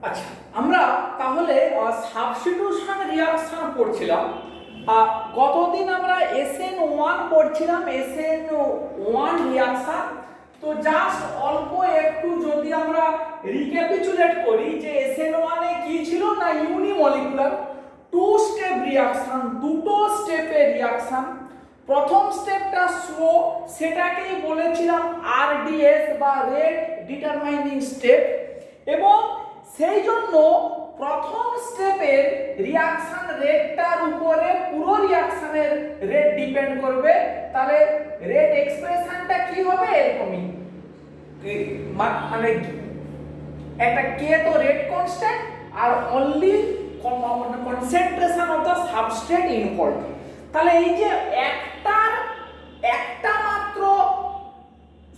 আচ্ছা, আমরা তাহলে সাবস্টিটিউশন রিঅ্যাকশন পড়ছিলাম। গতদিন আমরা SN1 পড়ছিলাম, SN1 রিঅ্যাকশন। তো জাস্ট অল্প একটু যদি আমরা রিক্যাপিচুলেট করি যে SN1 এ কি ছিল না, ইউনিমলিকুলার টু স্টেপ রিঅ্যাকশন, দুটো স্টেপের রিঅ্যাকশন। প্রথম স্টেপটা স্লো, সেটাকেই বলেছিলাম RDS বা রেট ডিটারমাইনিং স্টেপ, এবং সেই জন্য প্রথম স্টেপের রিঅ্যাকশন রেটটার উপরে পুরো রিঅ্যাকশনের রেট ডিপেন্ড করবে। তাহলে রেট এক্সপ্রেশনটা কি হবে এরকমই, মানে একটা কে তো রেট কনস্ট্যান্ট আর only concentration of the substrate involved. তাহলে এই যে একটা মাত্র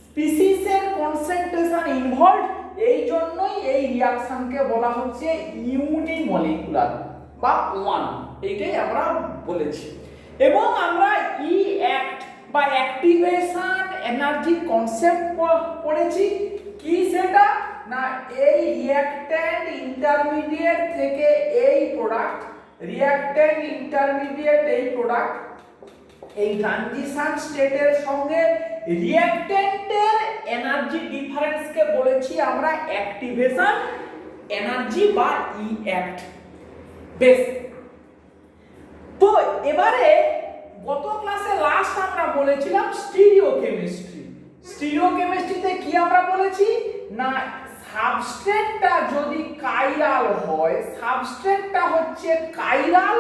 স্পিসিসের কনসেন্ট্রেশন ইনভলভড, এই জন্যই এই রিঅ্যাকশনকে বলা হচ্ছে ইউনিমলিকুলার বা ওয়ান, এইটাই আমরা বলেছি। এবং আমরা অ্যাক্ট বা অ্যাক্টিভেশন এনার্জি কনসেপ্ট পড়েছি। কি সেটা না, এই রিঅ্যাক্ট্যান্ট ইন্টারমিডিয়েট থেকে এই প্রোডাক্ট, রিঅ্যাক্ট্যান্ট ইন্টারমিডিয়েট এই প্রোডাক্ট এই ট্রানজিশন স্টেটের সঙ্গে রিঅ্যাক্ট্যান্টের এনার্জি ডিফারেন্সকে বলেছি আমরা অ্যাক্টিভেশন এনার্জি বা অ্যাক্ট। বেশ, তো এবারে গত ক্লাসে লাস্ট আমরা বলেছিলাম স্টিরিওকেমিস্ট্রি। স্টিরিওকেমিস্ট্রিতে কি আমরা বলেছি না, সাবস্ট্রেটটা যদি কাইরাল হয়, সাবস্ট্রেটটা হচ্ছে কাইরাল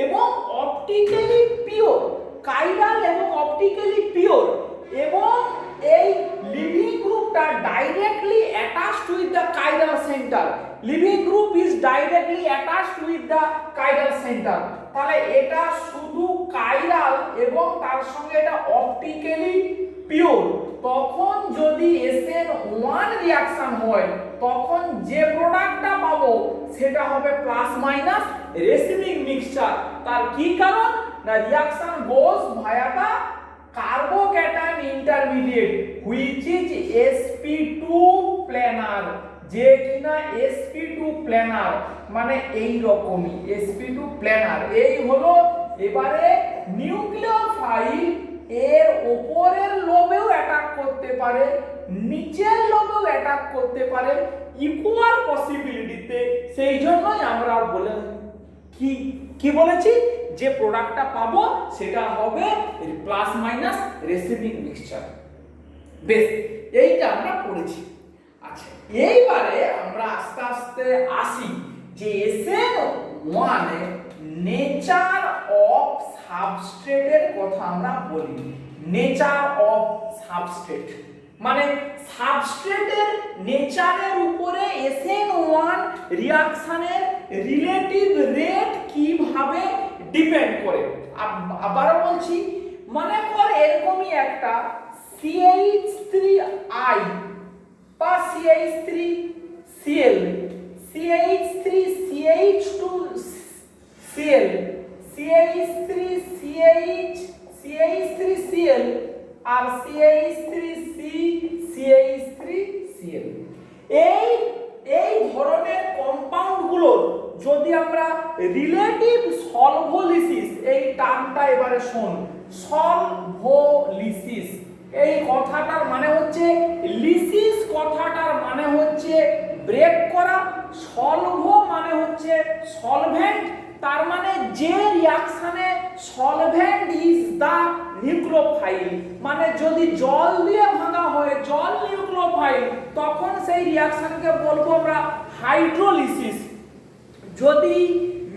এবং অপটিক্যালি পিওর, কাইরাল এবং অপটিক্যালি পিওর, এবং এই লিভিং গ্রুপটা directly attached with the chiral centre. Living group is directly attached with the chiral centre. তাহলে এটা শুধু কাইরাল এবং তার সঙ্গে এটা অপটিক্যালি পিওর। তখন যদি SN1 রিঅ্যাকশন হয়, তখন যে প্রোডাক্টটা পাবো সেটা হবে প্লাস মাইনাস রেসিমিক মিক্সচার। তার কি কারণ না, reaction goes via the carbocation intermediate which is sp2 planar, যে কিনা sp2 প্ল্যানার মানে এই রকমই sp2 প্ল্যানার। এই হলো এবারে নিউক্লিওফাইল এর উপরের লোবেও অ্যাটাক করতে পারে, নিচের লোবেও অ্যাটাক করতে পারে ইকুয়াল পসিবিলিটিতে। সেই জন্যই আমরা বলে কি বলেছি যে প্রোডাক্টটা পাবো সেটা হবে প্লাস মাইনাস রেসিমিক মিক্সচার। বেশ, এইটা আমরা পড়েছি। আচ্ছা, এইবারে আমরা আস্তে আস্তে আসি যে SN1 এ নেচার অফ সাবস্ট্রেটের কথা আমরা বলি। নেচার অফ সাবস্ট্রেট মানে সাবস্ট্রেটের নেচারের উপরে SN1 রিঅ্যাকশনের রিলেটিভ রেট কিভাবে ডিপেন্ড করে। আবারও বলছি, মনে কর এরকমই একটা CH3I বা CH3Cl, CH3CH2Cl, CH3CH, CH3Cl আর CH3CCH3Cl। এই ধরনের কম্পাউন্ডগুলোর যদি আমরা রিলেটিভ সলভোলিসিস, এই টার্মটা এবারে শোন, সলভোলিসিস এই কথাটার মানে হচ্ছে, লিসিস কথাটার মানে হচ্ছে ব্রেক করা, সলভো মানে হচ্ছে সলভেন্ট। তার মানে যে রিঅ্যাকশনে সলভেন্ট ইজ দা নিউক্লিওফাইল, মানে যদি জল দিয়ে ভাঙা হয়, জল নিউক্লিওফাইল, তখন সেই রিঅ্যাকশনকে বলবো আমরা হাইড্রোলিসিস। যদি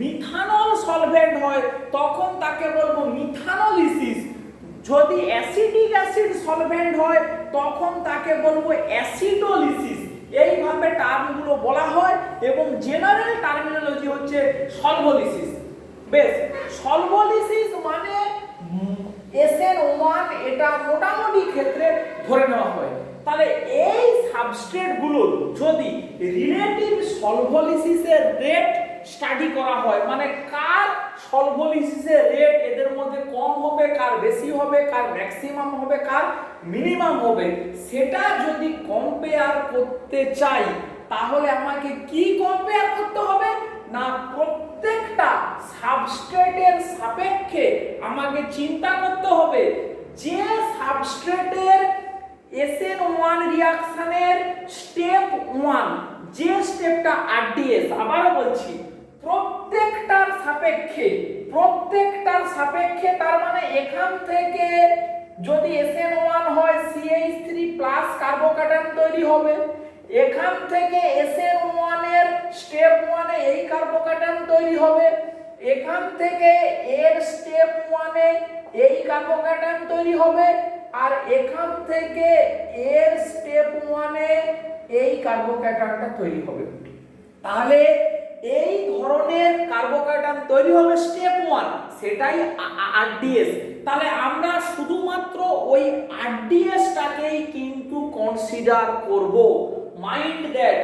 মিথানল সলভেন্ট হয় তখন তাকে বলবো মিথানোলিসিস। যদি অ্যাসিটিক অ্যাসিড সলভেন্ট হয় তখন তাকে বলবো অ্যাসিডোলিসিস। এইভাবে টার্মগুলো বলা হয় এবং জেনারেল টার্মিনোলজি হচ্ছে সলভোলিসিস। বেশ, সলভোলিসিস মানে SN1 এটা মোটামুটি ক্ষেত্রে ধরে নেওয়া হয়। তাহলে এই সাবস্ট্রেটগুলো যদি রিলেটিভ সলভোলিসিসের রেট স্টাডি করা হয়, মানে কার সলভোলিসিসের রেট এদের মধ্যে কম হবে, কার বেশি হবে, কার ম্যাক্সিমাম হবে, কার মিনিমাম হবে, সেটা যদি কম্পেয়ার করতে চাই তাহলে আমাকে কি কম্পেয়ার করতে হবে না প্রত্যেকটা সাবস্ট্রেটের সাপেক্ষে আমাকে চিন্তা করতে হবে যে সাবস্ট্রেটের SN1 রিঅ্যাকশনের স্টেপ 1 যে স্টেপটা RDS, আবারও বলছি প্রত্যেকটার সাপেক্ষে তার মানে এখান থেকে যদি SN1 হয় CH3 প্লাস কার্বোক্যাটায়ন তৈরি হবে, এখান থেকে SN1 এর স্টেপ 1 এ এই কার্বোক্যাটায়ন তৈরি হবে, এখান থেকে এর স্টেপ 1 এ এই কার্বোক্যাটায়ন তৈরি হবে, আর এখান থেকে এর স্টেপ 1 এ এই কার্বোক্যাটায়নটা তৈরি হবে। তাহলে এই ধরনের কার্বোক্যাটায়ন তৈরি হবে স্টেপ 1, সেটাই RDS। তাহলে আমরা শুধুমাত্র ওই RDS টাকেই কিন্তু কনসিডার করব। মাইন্ড দ্যাট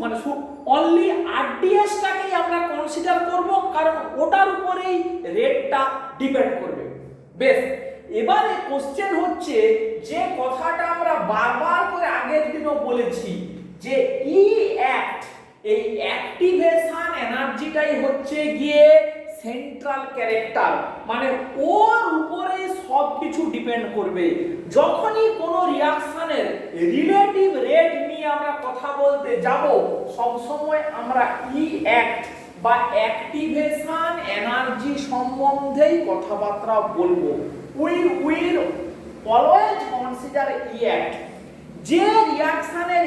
মানে অনলি RDS টাকেই আমরা কনসিডার করব, কারণ ওটার উপরেই রেটটা ডিপেন্ড করবে। বেশ, এবারে কোশ্চেন হচ্ছে যে কথাটা আমরা বারবার করে আগের দিনও বলেছি যে অ্যাক্ট, এই অ্যাক্টিভেশন এনার্জিটাই হচ্ছে গিয়ে সেন্ট্রাল ক্যারেক্টার, মানে ওর উপরে সব কিছু ডিপেন্ড করবে। যখনই কোনো রিঅ্যাকশনের রিলেটিভ রেট নিয়ে আমরা কথা বলতে যাব, সব সময় আমরা অ্যাক্ট বা অ্যাক্টিভেশন এনার্জি সম্বন্ধেই কথাবার্তা বলবো। We will always consider act. যে রিঅ্যাকশনের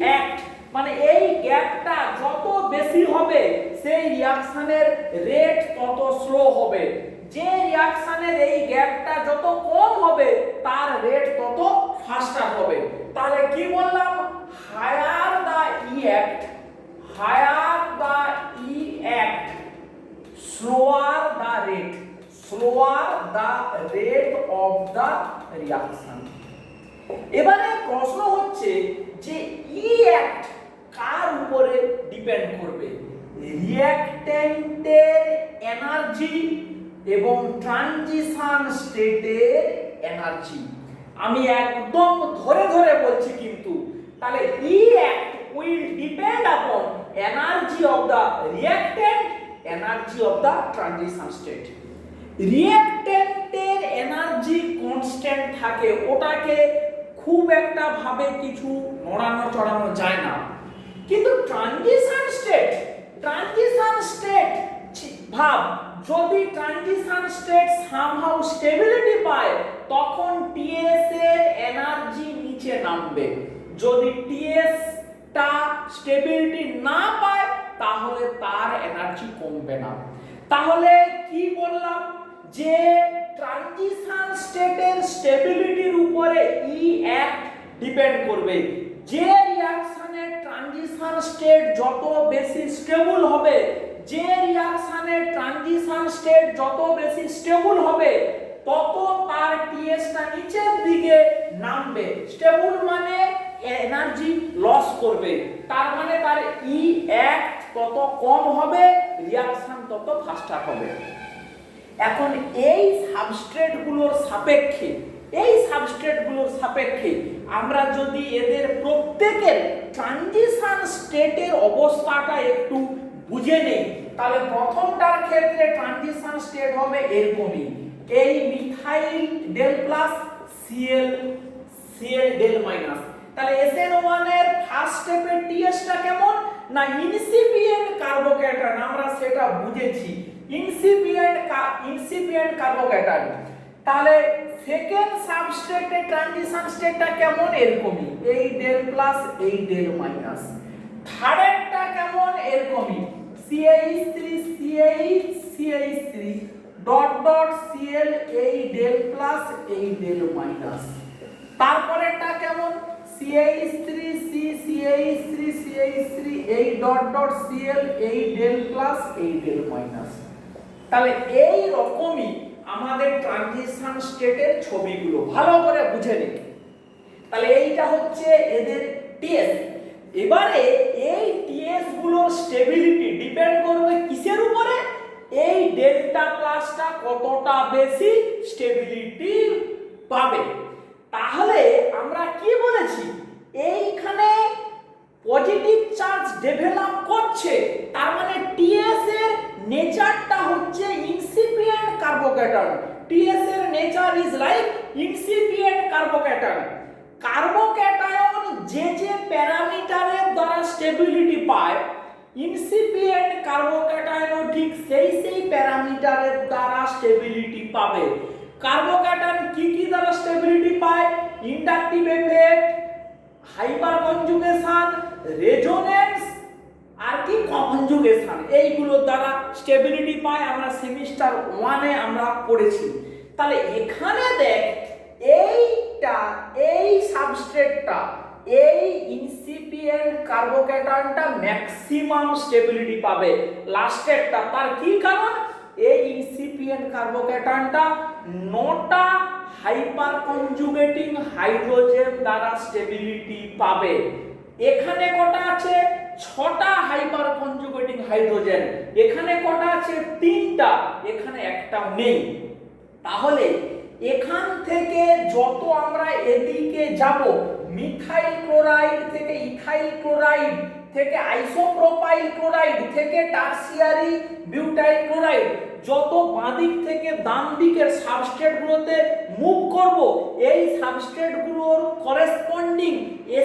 অ্যাক্ট মানে এই গ্যাপটা যত বেশি হবে সেই রিঅ্যাকশনের রেট তত স্লো হবে, যে রিঅ্যাকশনের এই গ্যাপটা যত কম হবে তার রেট তত ফাস্টার হবে। তাহলে কি বললাম, higher the act slower the rate of the reaction. এবারে প্রশ্ন হচ্ছে যে অ্যাক্ট কার উপরে ডিপেন্ড করবে, রিঅ্যাকট্যান্টের এনার্জি এবং ট্রানজিশন স্টেটের এনার্জি। আমি একদম ধরে ধরে বলছি কিন্তু। তাহলে act will depend upon energy of the reactant, energy of the transition state. রিঅ্যাকট্যান্টের এনার্জি কনস্ট্যান্ট থাকে, ওটাকে খুব একটা ভাবে কিছু নড়ানো চড়ানো যায় না। কিন্তু ট্রানজিশন স্টেট ভাব, যদি ট্রানজিশন স্টেট সামহাউ স্টেবিলিটি পায় তখন টিএস এর এনার্জি নিচে নামবে, যদি টিএস টা স্টেবিলিটি না পায় তাহলে তার এনার্জি কমবে না। তাহলে কি বললাম যে ট্রানজিশন স্টেটের স্টেবিলিটির উপরে অ্যাক্ট ডিপেন্ড করবে। যে রিঅ্যাকশনের ট্রানজিশন স্টেট যত বেশি স্টেবল হবে, যে রিঅ্যাকশনের ট্রানজিশন স্টেট যত বেশি স্টেবল হবে তত তার টিএসটা নিচের দিকে নামবে। স্টেবল মানে এনার্জি লস করবে, তার মানে তার অ্যাক্ট তত কম হবে, রিঅ্যাকশন তত ফাস্টার হবে। এখন এই সাবস্ট্রেটগুলোর সাপেক্ষে আমরা যদি এদের প্রত্যেকের ট্রানজিশন স্টেটের অবস্থাটা একটু বুঝে নেই, তাহলে প্রথমটার ক্ষেত্রে ট্রানজিশন স্টেট হবে এরকমই, এই methyl del plus CL del minus. তাহলে SN1 এর ফার্স্ট স্টেপের টিএসটা কেমন না ইনসিপিয়েন্ট কার্বোক্যাটায়ন, আমরা সেটা বুঝেছি, ইনসিপিয়েন্ট কার্বোক্যাটায়ন। তাহলে সেকেন্ড সাবস্ট্রেটের ট্রানজিশন স্টেটটা কেমন এরকমই, এই ডেল প্লাস এই ডেল মাইনাস। থার্ডেরটা কেমন এরকমই, CH3 ডট ডট Cl এই ডেল প্লাস এই ডেল মাইনাস। তারপরেরটা কেমন, CH3 এই ডট ডট Cl এই ডেল প্লাস এই ডেল মাইনাস। তাহলে এই রকমই আমাদের ট্রানজিশন স্টেটের ছবিগুলো ভালো করে বুঝে নিন। তাহলে এইটা হচ্ছে এদের টিএস। এবারে এই টিএস গুলোর স্টেবিলিটি ডিপেন্ড করবে কিসের উপরে, এই ডেল্টা প্লাসটা কতটা বেশি স্টেবিলিটি পাবে। তাহলে আমরা কি বলেছি, এইখানে পজিটিভ চার্জ ডেভেলপ করছে, তার মানে টিএস এর নেচারটা হচ্ছে ইনসিপিয়েন্ট কার্বোক্যাটায়ন। টিএস এর nature is like incipient carbocation. Carbocation যে যে প্যারামিটারের দ্বারা স্টেবিলিটি পায়, ইনসিপিয়েন্ট কার্বোক্যাটায়নও ঠিক সেই সেই প্যারামিটারের দ্বারা স্টেবিলিটি পাবে। কার্বোক্যাটায়ন কি কি দ্বারা স্টেবিলিটি পায়? Inductive effect, hyperconjugation, resonance আর কি কনজুগেশন, এইগুলোর দ্বারা স্টেবিলিটি পায়। আমরা সেমিস্টার 1-এ আমরা পড়েছি। তাহলে এখানে দেখ এইটা, এই সাবস্ট্রেটটা, এই ইনসিপিয়েন্ট কার্বোক্যাটায়নটা ম্যাক্সিমাম স্টেবিলিটি পাবে লাস্টেরটা। তার কি কারণ? এই ইনসিপিয়েন্ট কার্বোক্যাটায়নটা 9টা হাইপার কনজুগেটিং হাইড্রোজেন দ্বারা স্টেবিলিটি পাবে। এখানে কটা আছে? 6টা হাইপার কনজুগেটিং হাইড্রোজেন। এখানে কটা আছে? 3টা। এখানে একটাও নেই। তাহলে এখান থেকে যত আমরা এদিকে যাব, মিথাইল ক্লোরাইড থেকে ইথাইল ক্লোরাইড থেকে আইসোপ্রোপাইল ক্লোরাইড থেকে টারসিয়ারি বিউটাইল ক্লোরাইড, যত বাঁদিক থেকে ডান দিকের সাবস্ট্রেটগুলোতে মুভ করব, এই সাবস্ট্রেটগুলোর করেসপন্ডিং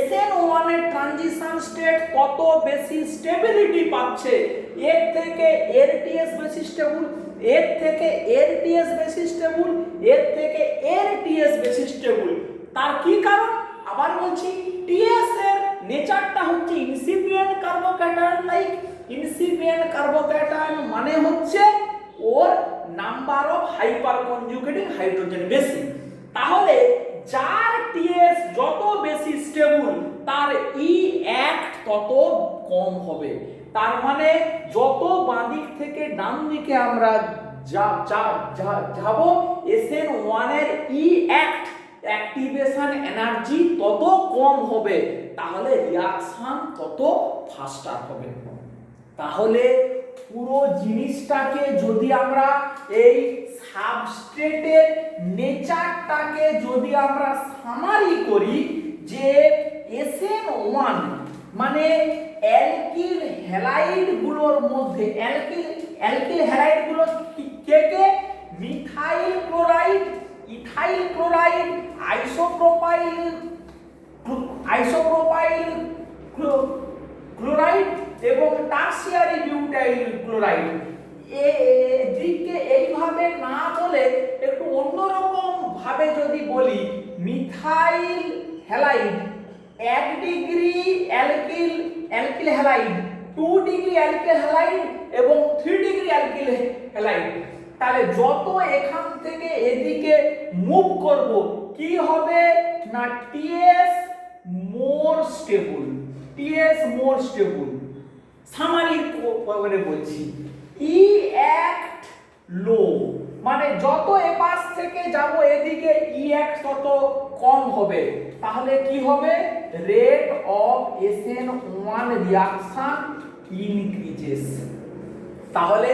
SN1 এর ট্রানজিশন স্টেট কত বেশি স্টেবিলিটি পাচ্ছে, এর থেকে এর টিএস বেশি স্টেবল, এর থেকে এর টিএস বেশি স্টেবল, এর থেকে এর টিএস বেশি স্টেবল। তার কি কারণ? আবার বলছি, টিএস এর নেচারটা হচ্ছে incipient carbocation like. Incipient carbocation মানে হচ্ছে ওর নাম্বার অফ হাইপার কনজুগেটিং হাইড্রোজেন বেশি। তাহলে যার টিএস যত বেশি স্টেবল, তার ই অ্যাক্ট তত কম হবে। তার মানে যত বাঁদিক থেকে ডান দিকে আমরা যাব, SN1 এর ই অ্যাক্ট অ্যাক্টিভেশন এনার্জি তত কম হবে, তাহলে রিঅ্যাকশন তত ফাস্টার হবে। তাহলে পুরো জিনিসটাকে যদি আমরা এই সাবস্ট্রেটের নেচারটাকে যদি আমরা সামারি করি, যে SN1 মানে অ্যালকিল হ্যালাইড গুলোর মধ্যে, অ্যালকিল হ্যালাইড গুলো কে কে? Methyl chloride, ethyl chloride, isopropyl chloride এবং টারসিয়ারি বিউটাইল ক্লোরাইড। এদিকে এইভাবে না বলে একটু অন্যরকম ভাবে যদি বলি, methyl halide 1 degree alkyl halide, 2 degree alkyl halide এবং 3 ডিগ্রি অ্যালকিল হ্যালাইড। তাহলে যত এখান থেকে এদিকে মুভ করব, কি হবে না TS more stable, TS more stable. Summary করে বলছি, ই অ্যাক্ট লো, মানে যত এপাশ থেকে যাব এদিকে ই অ্যাক্ট তত কম হবে। তাহলে কি হবে? Rate of SN1 reaction increases. তাহলে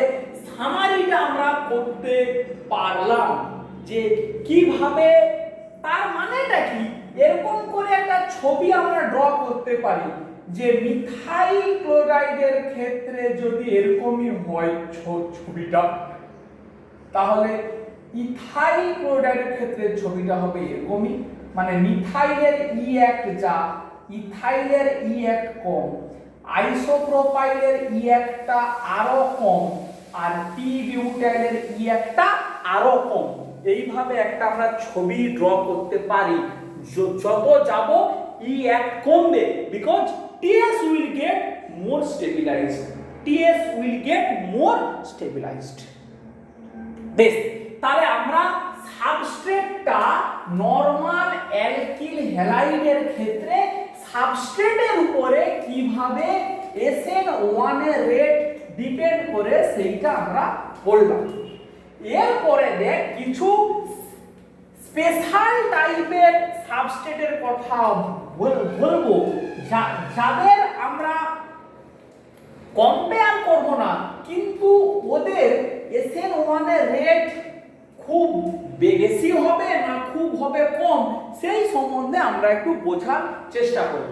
সামারিটা আমরা করতে পারলাম যে কিভাবে, তার মানেটা কি? এরকম করে একটা ছবি আমরা ড্র করতে পারি যে মিথাইল ক্লোরাইডের ক্ষেত্রে যদি এরকমই হয় ছবিটা, তাহলে ইথাইল ক্লোরাইডের ক্ষেত্রে ছবিটা হবে এরকমই। মানে মিথাইলের ই অ্যাক্ট যা, ইথাইলের ই অ্যাক্ট কম, আইসোপ্রোপাইলের ই অ্যাক্টটা আরো কম, আর পি বিউটাইলের ই অ্যাক্টটা আরো কম। এইভাবে একটা আমরা ছবি ড্র করতে পারি। যত যাব ই অ্যাক্ট কমবে, because TS will get more stabilised, TS will get more stabilised. বেশ, তাহলে আমরা সাবস্ট্রেটটা নরমাল অ্যালকিল হ্যালাইডের ক্ষেত্রে সাবস্ট্রেটের উপরে কিভাবে SN1 এর রেট ডিপেন্ড করে সেইটা আমরা পড়লাম। এরপরে দেখ কিছু স্পেশাল টাইপের সাবস্ট্রেটের কথা বলবো, যাদের আমরা কম্পেয়ার করব না, কিন্তু ওদের SN1 এর রেট খুব বেশি হবে না খুব হবে কম, সেই সম্বন্ধে আমরা একটু বোঝার চেষ্টা করব।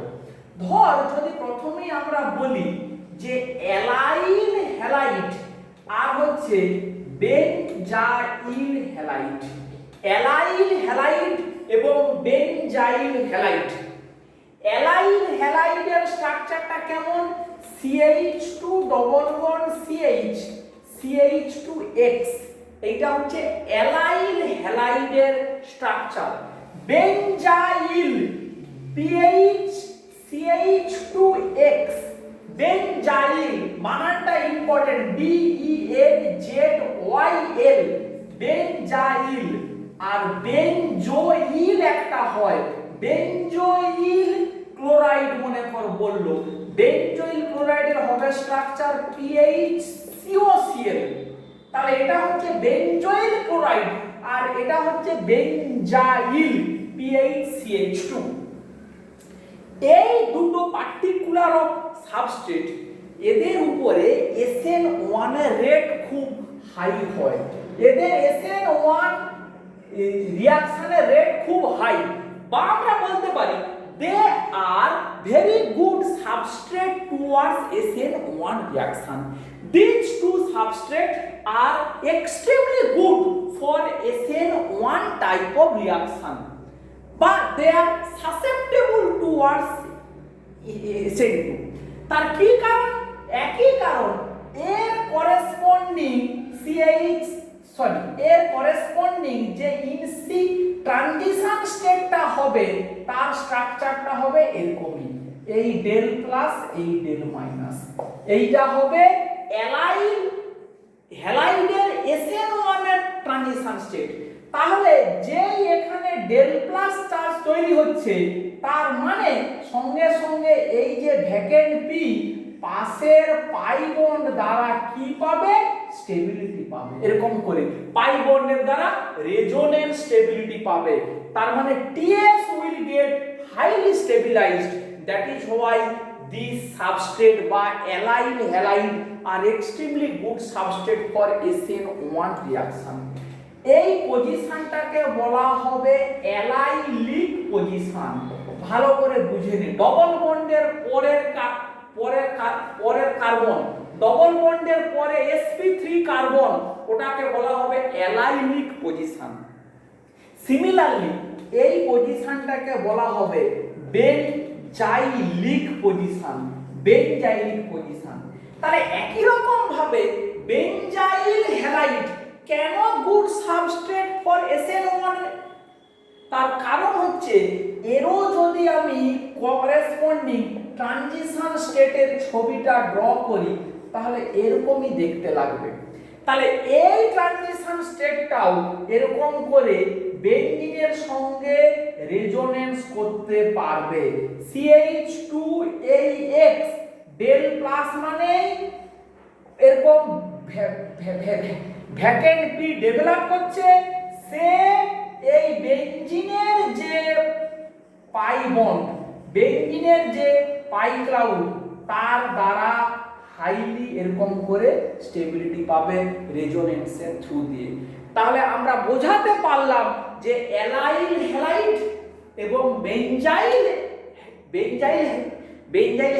ধর যদি প্রথমেই আমরা বলি যে অ্যালাইল হ্যালাইড আর হচ্ছে বেনজাইল হ্যালাইড, অ্যালাইল হ্যালাইড এবং বেনজাইল হ্যালাইড। অ্যালাইল হ্যালাইডের স্ট্রাকচারটা কেমন? CH2 double bond CH CH2X, এইটা হচ্ছে অ্যালাইল হ্যালাইডের স্ট্রাকচার। বেনজাইল BH CH2X, বেনজাইল বানানটা ইম্পর্টেন্ট, BENZYL, বেনজাইল। আর বেনজোইল একটা হয়, বেনজোইল ক্লোরাইড মনে কর বললো, বেনজোইল ক্লোরাইডের হবে স্ট্রাকচার PHCOCl, তাহলে এটা হচ্ছে বেনজোইল ক্লোরাইড আর এটা হচ্ছে বেনজাইল PHCH2। এই দুটো পার্টিকুলার অফ সাবস্ট্রেট, এদের উপরে SN1 এর রেট খুব হাই হয়, এদের SN1 রিঅ্যাকশনের রেট খুব হাই, বা আমরা বলতে পারি they are very good substrate towards SN1 reaction. These two substrates are extremely good for SN1 type of reaction, but they are susceptible towards SN2. তার কি কারণ? একই কারণ, এর করেসপন্ডিং এর করেসপন্ডিং যে ইনসি ট্রানজিশন স্টেটটা হবে তার স্ট্রাকচারটা হবে এরকমই, এই ডেল প্লাস এই ডেল মাইনাস, এইটা হবে অ্যালাইল হ্যালাইডের SN1 এর ট্রানজিশন স্টেট। তাহলে যে এখানে ডেল প্লাস চার্জ তৈরি হচ্ছে তার মানে সঙ্গে সঙ্গে এই যে ভ্যাকেন্ট পি পাশের পাই বন্ড দ্বারা কি পাবে? স্টেবিলিটি পাবে, এরকম করে পাই বন্ডের দ্বারা রেজোনেন্স স্টেবিলিটি পাবে। তার মানে TS will get highly stabilized, that is why these substrate বা allyl halide are extremely good substrate for SN1 reaction. এই পজিশনটাকে বলা হবে অ্যালাইলিক পজিশন। ভালো করে বুঝে নিন, ডবল বন্ডের পরের কার্বন, ডবল বন্ডের পরে sp3 কার্বন, ওটাকে বলা হবে অ্যালাইলিক পজিশন। সিমিলারলি এই পজিশনটাকে বলা হবে বেনজাইলিক পজিশন, বেনজাইলিক পজিশন। তাহলে একই রকম ভাবে বেনজাইল হ্যালাইড কেন গুড সাবস্ট্রেট ফর SN1? তার কারণ হচ্ছে এরও যদি আমি করেসপন্ডিং ট্রানজিশন স্টেটের ছবিটা ড্র করি তাহলে এরকমই দেখতে লাগবে। তাহলে এই ট্রানজিশন স্টেটটাও এরকম করে বেনজিনের সঙ্গে রেজোনেন্স করতে পারবে। CH2AX ডেল প্লাস মানে এরকম ভ্যাকেন্ট পি ডেভেলপ করছে, সে এই বেনজিনের যে পাই বন্ড, বেনজিনের যে পাই ক্লাউড তার দ্বারা হাইলি এরকম করে স্টেবিলিটি পাবে রেজোনেন্সের থ্রু দিয়ে। তাহলে আমরা বোঝাতে পারলাম যে অ্যালাইল হ্যালাইড এবং বেনজাইল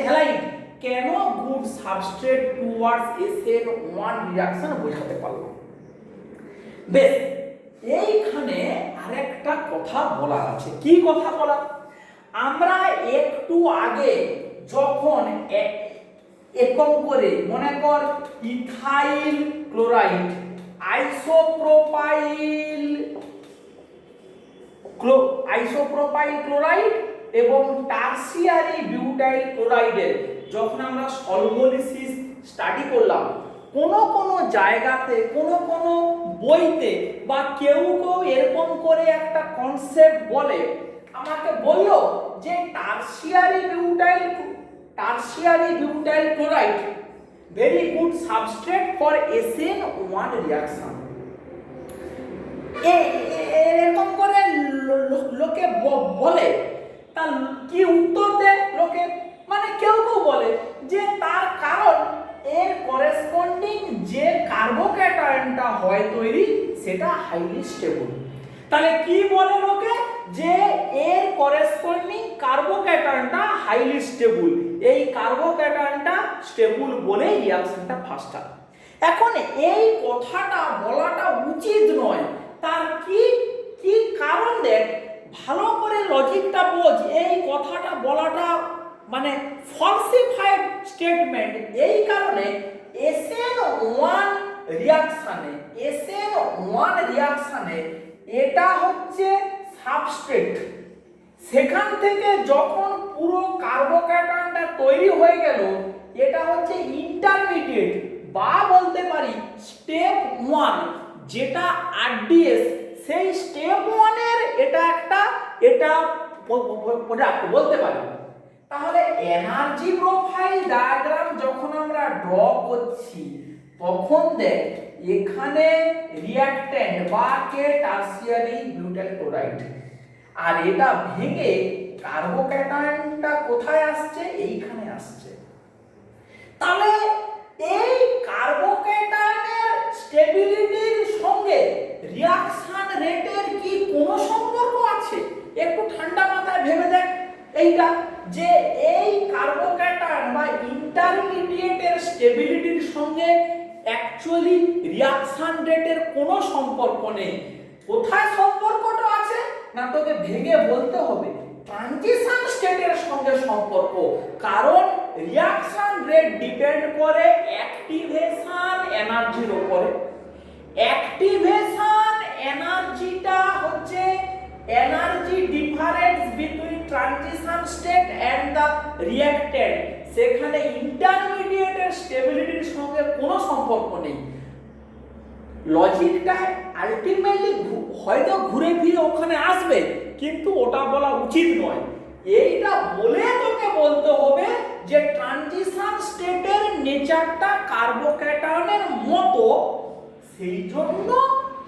হ্যালাইড কেন good substrate towards SN1 reaction বোঝাতে পারলাম। বেশ, এইখানে আরেকটা কথা বলা আছে। কি কথা বলা? আমরা একটু আগে যখন এরকম করে মনে কর ইথাইল ক্লোরাইড, আইসোপ্রোপাইল ক্লোরাইড এবং টারসিয়ারি বিউটাইল ক্লোরাইডের যখন আমরা সলভোলিসিস স্টাডি করলাম, কোন জায়গাতে কোন বইতে বা কেউ এরকম করে একটা কনসেপ্ট বলে, আমাকে বলল যে tertiary butyl chloride very good substrate for SN1 reaction. এরকম করে লোকে বলে, তার কি উত্তর দেয় লোকে? মানে কেউ বলে যে তার কারণ এর করেসপন্ডিং যে কার্বোক্যাটায়নটা হয় তৈরি সেটা হাইলি স্টেবল। তাহলে কি বলে লোকে? যে এর করেসপন্ডিং কার্বোক্যাটায়নটা হাইলি স্টেবল, এই কার্বোক্যাটায়নটা স্টেবল বলেই রিঅ্যাকশনটা ফাস্ট হয়। এখন এই কথাটা বলাটা উচিত নয়, তার কি কি কারণ দেখ, ভালো করে লজিকটা বোঝ। এই কথাটা বলাটা মানে ফলসিফাইড স্টেটমেন্ট, এই কারণে SN1 রিঅ্যাকশনে এটা হচ্ছে সাবস্ট্রেট, সেখান থেকে যখন পুরো কার্বোক্যাটায়নটা তৈরি হয়ে গেল, এটা হচ্ছে ইন্টারমিডিয়েট বা বলতে পারি স্টেপ 1, যেটা RDS, সেই স্টেপ 1 এর এটা একটা প্রোডাক্ট বলতে পারি। তাহলে এনার্জি প্রোফাইল ডায়াগ্রাম যখন আমরা ড্র করছি, তখন দেখ এখানে রিঅ্যাকট্যান্ট বা কে টারসিয়ারি বিউটাইল ক্লোরাইড, আর এটা ভেঙে কার্বোক্যাটায়নটা কোথায় আসছে, এইখানে আসছে। তাহলে এই কার্বোক্যাটায়নের স্টেবিলিটির সঙ্গে রিঅ্যাকশন রেটের কি কোনো সম্পর্ক আছে? একটু ঠান্ডা মাথায় ভেবে দেখ এইটা, যে এই কার্বোক্যাটায়ন বা ইন্টারমিডিয়েটের স্টেবিলিটির সঙ্গে অ্যাকচুয়ালি রিঅ্যাকশন রেটের কোনো সম্পর্ক নেই। কোথায় সম্পর্কটা আছে না, তোকে ভেঙে বলতে হবে ট্রানজিশন স্টেটের সঙ্গে সম্পর্ক, কারণ রিঅ্যাকশন রেট ডিপেন্ড করে অ্যাক্টিভেশন এনার্জির উপরে। অ্যাক্টিভেশন এনার্জিটা হচ্ছে energy difference between transition state and the reactant, সেখানে ইন্টারমিডিয়েটের স্টেবিলিটির সঙ্গে কোনো সম্পর্ক নেই। লজিকটা আলটিমেটলি হয়তো ঘুরে ফিরে ওখানে আসবে, কিন্তু ওটা বলা উচিত নয়। এইটা বলে তোকে বলতে হবে যে ট্রানজিশন স্টেটের নেচারটা কার্বোক্যাটায়নের মতো, সেই জন্য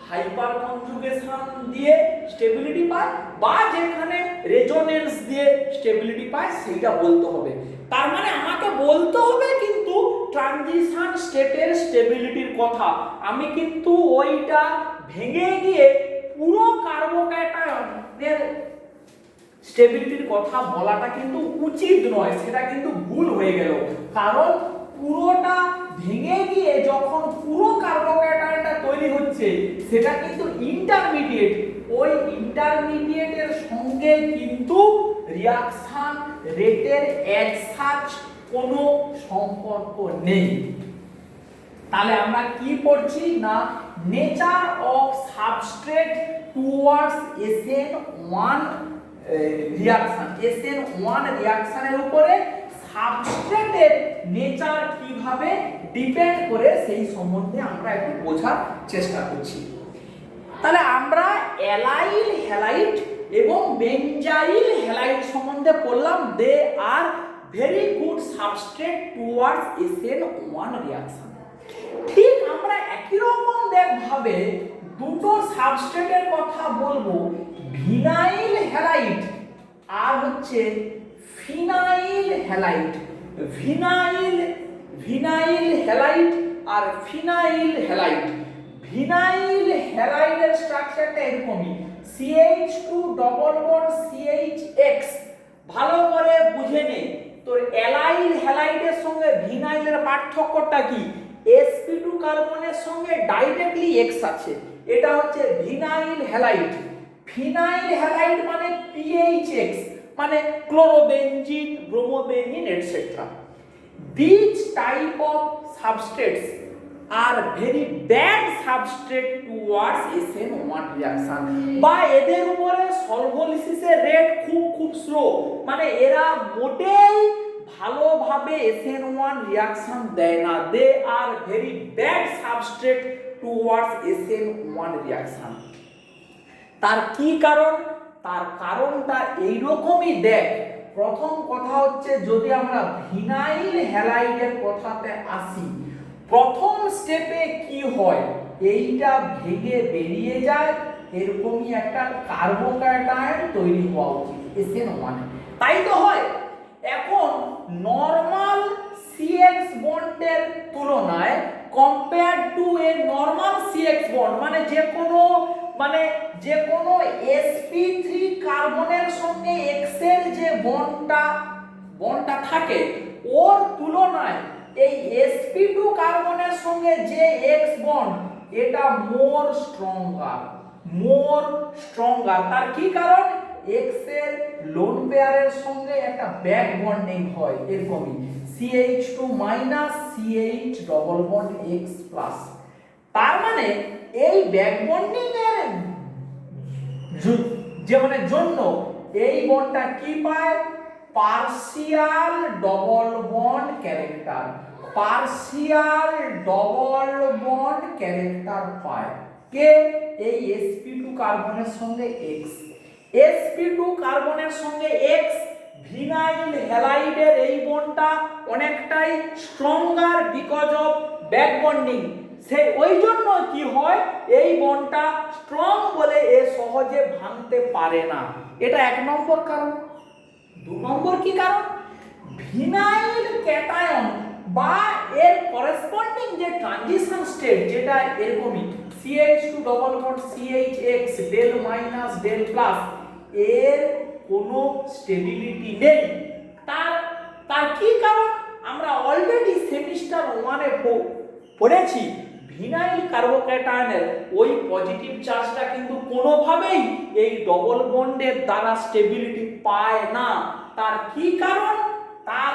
হাইপার কনজুগেশন দিয়ে স্টেবিলিটি পায় বা যেখানে রেজোনেন্স দিয়ে স্টেবিলিটি পায়, সেইটা বলতে হবে। তার মানে আমাকে বলতে হবে কিন্তু ট্রানজিশন স্টেটের স্টেবিলিটির কথা, আমি কিন্তু ওইটা ভেঙে গিয়ে পুরো কার্বোক্যাটায়নের স্টেবিলিটির কথা বলাটা কিন্তু উচিত নয়, সেটা কিন্তু ভুল হয়ে গেল। কারণ পুরোটা ভেঙে গিয়ে যখন পুরো কার্বোক্যাটায়নটা তৈরি হচ্ছে, সেটা কিন্তু ইন্টারমিডিয়েট, ওই ইন্টারমিডিয়েটের সঙ্গে কিন্তু রিঅ্যাকশন রেটের অ্যাজ সাচ কোনো সম্পর্ক নেই। তাহলে আমরা কি পড়ছি না, nature of substrate towards SN1 reaction, SN1 রিঅ্যাকশনের উপরে সাবস্ট্রেটের নেচার কিভাবে ডিপেন্ড করে, সেই সম্বন্ধে আমরা একটু বোঝার চেষ্টা করছি। তাহলে আমরা অ্যালাইল হ্যালাইড এবং বেনজাইল হ্যালাইড সম্বন্ধে পড়লাম। They are very good substrate towards SN1 reaction. ঠিক আমরা একই রকম ভাবে দুটো সাবস্ট্রেটের কথা বলবো, ভিনাইল হ্যালাইড আর হচ্ছে ফিনাইল হ্যালাইড। ভিনাইল হ্যালাইড আর ফিনাইল হ্যালাইড। ভিনাইল হ্যালাইডের স্ট্রাকচারটা এরকমই, CH2 ডবল বন্ড CHX। ভালো করে বুঝে নে, তোর অ্যালাইল হ্যালাইডের সঙ্গে ভিনাইলের পার্থক্যটা কি, sp2 কার্বনের সঙ্গে ডাইরেক্টলি X আছে, এটা হচ্ছে ভিনাইল হ্যালাইড। ফিনাইল হ্যালাইড মানে PHX, মানে chlorobenzene, bromobenzene etcetera. These type of substrates are very bad substrate towards SN1 reaction, বা এদের উপরে সলভোলিসিসের রেট খুব স্লো, মানে এরা মোটেই ভালোভাবে SN1 রিঅ্যাকশন দেয় না। They are very bad substrate towards SN1 reaction. তার কি কারণ? তার কারণটা এইরকমই দেখ। প্রথম কথা হচ্ছে, যদি আমরা ভিনাইল হ্যালাইডের কথাতে আসি, প্রথম স্টেপে কি হয়, এইটা ভেঙে বেরিয়ে যায়, এরকমই একটা কার্বোক্যাটায়ন তৈরি হওয়া উচিত SN1, তাই তো হয়। এখন নরমাল CX বন্ডের তুলনায় compare to A normal CX bond, মানে যে কোনো sp3 কার্বনের সঙ্গে X এর যে বন্ডটা থাকে ওর তুলনায় এই sp2 কার্বনের সঙ্গে যে X বন্ড এটা মোর স্ট্রঙ্গার। তার কি কারণ? X এর লোন পেয়ারের সঙ্গে একটা ব্যাক বন্ডিং হয় এরকমই CH2 CH double bond X plus. তার মানে এই ব্যাক বন্ডিং এর জন্য এই বন্ডটা কি পায়? পার্শিয়াল ডবল বন্ড ক্যারেক্টার পায় কে? এই sp2 কার্বনের সঙ্গে X। sp2 কার্বনের সঙ্গে X ভিনাইল হ্যালাইডের এই বন্ডটা অনেকটাই stronger because of back bonding. ওই জন্য কি হয়, এই বন্ডটা স্ট্রং বলে এ সহজে ভাঙতে পারে না। এটা 1 নম্বর কারণ। 2 নম্বর কি কারণ? ভিনাইল ক্যাটায়ন বা এর করেসপন্ডিং যে ট্রানজিশন স্টেট যেটা এরকমই CH2 double bond CHX del minus del plus এর কোনো স্টেবিলিটি নেই। তার কি কারণ? আমরা অলরেডি সেমিস্টার 1 এ পড়েছি ভিনাইল কার্বোক্যাটায়নের ওই পজিটিভ চার্জটা কিন্তু কোনোভাবেই এই ডবল বন্ডের দ্বারা স্টেবিলিটি পায় না। তার কি কারণ? তার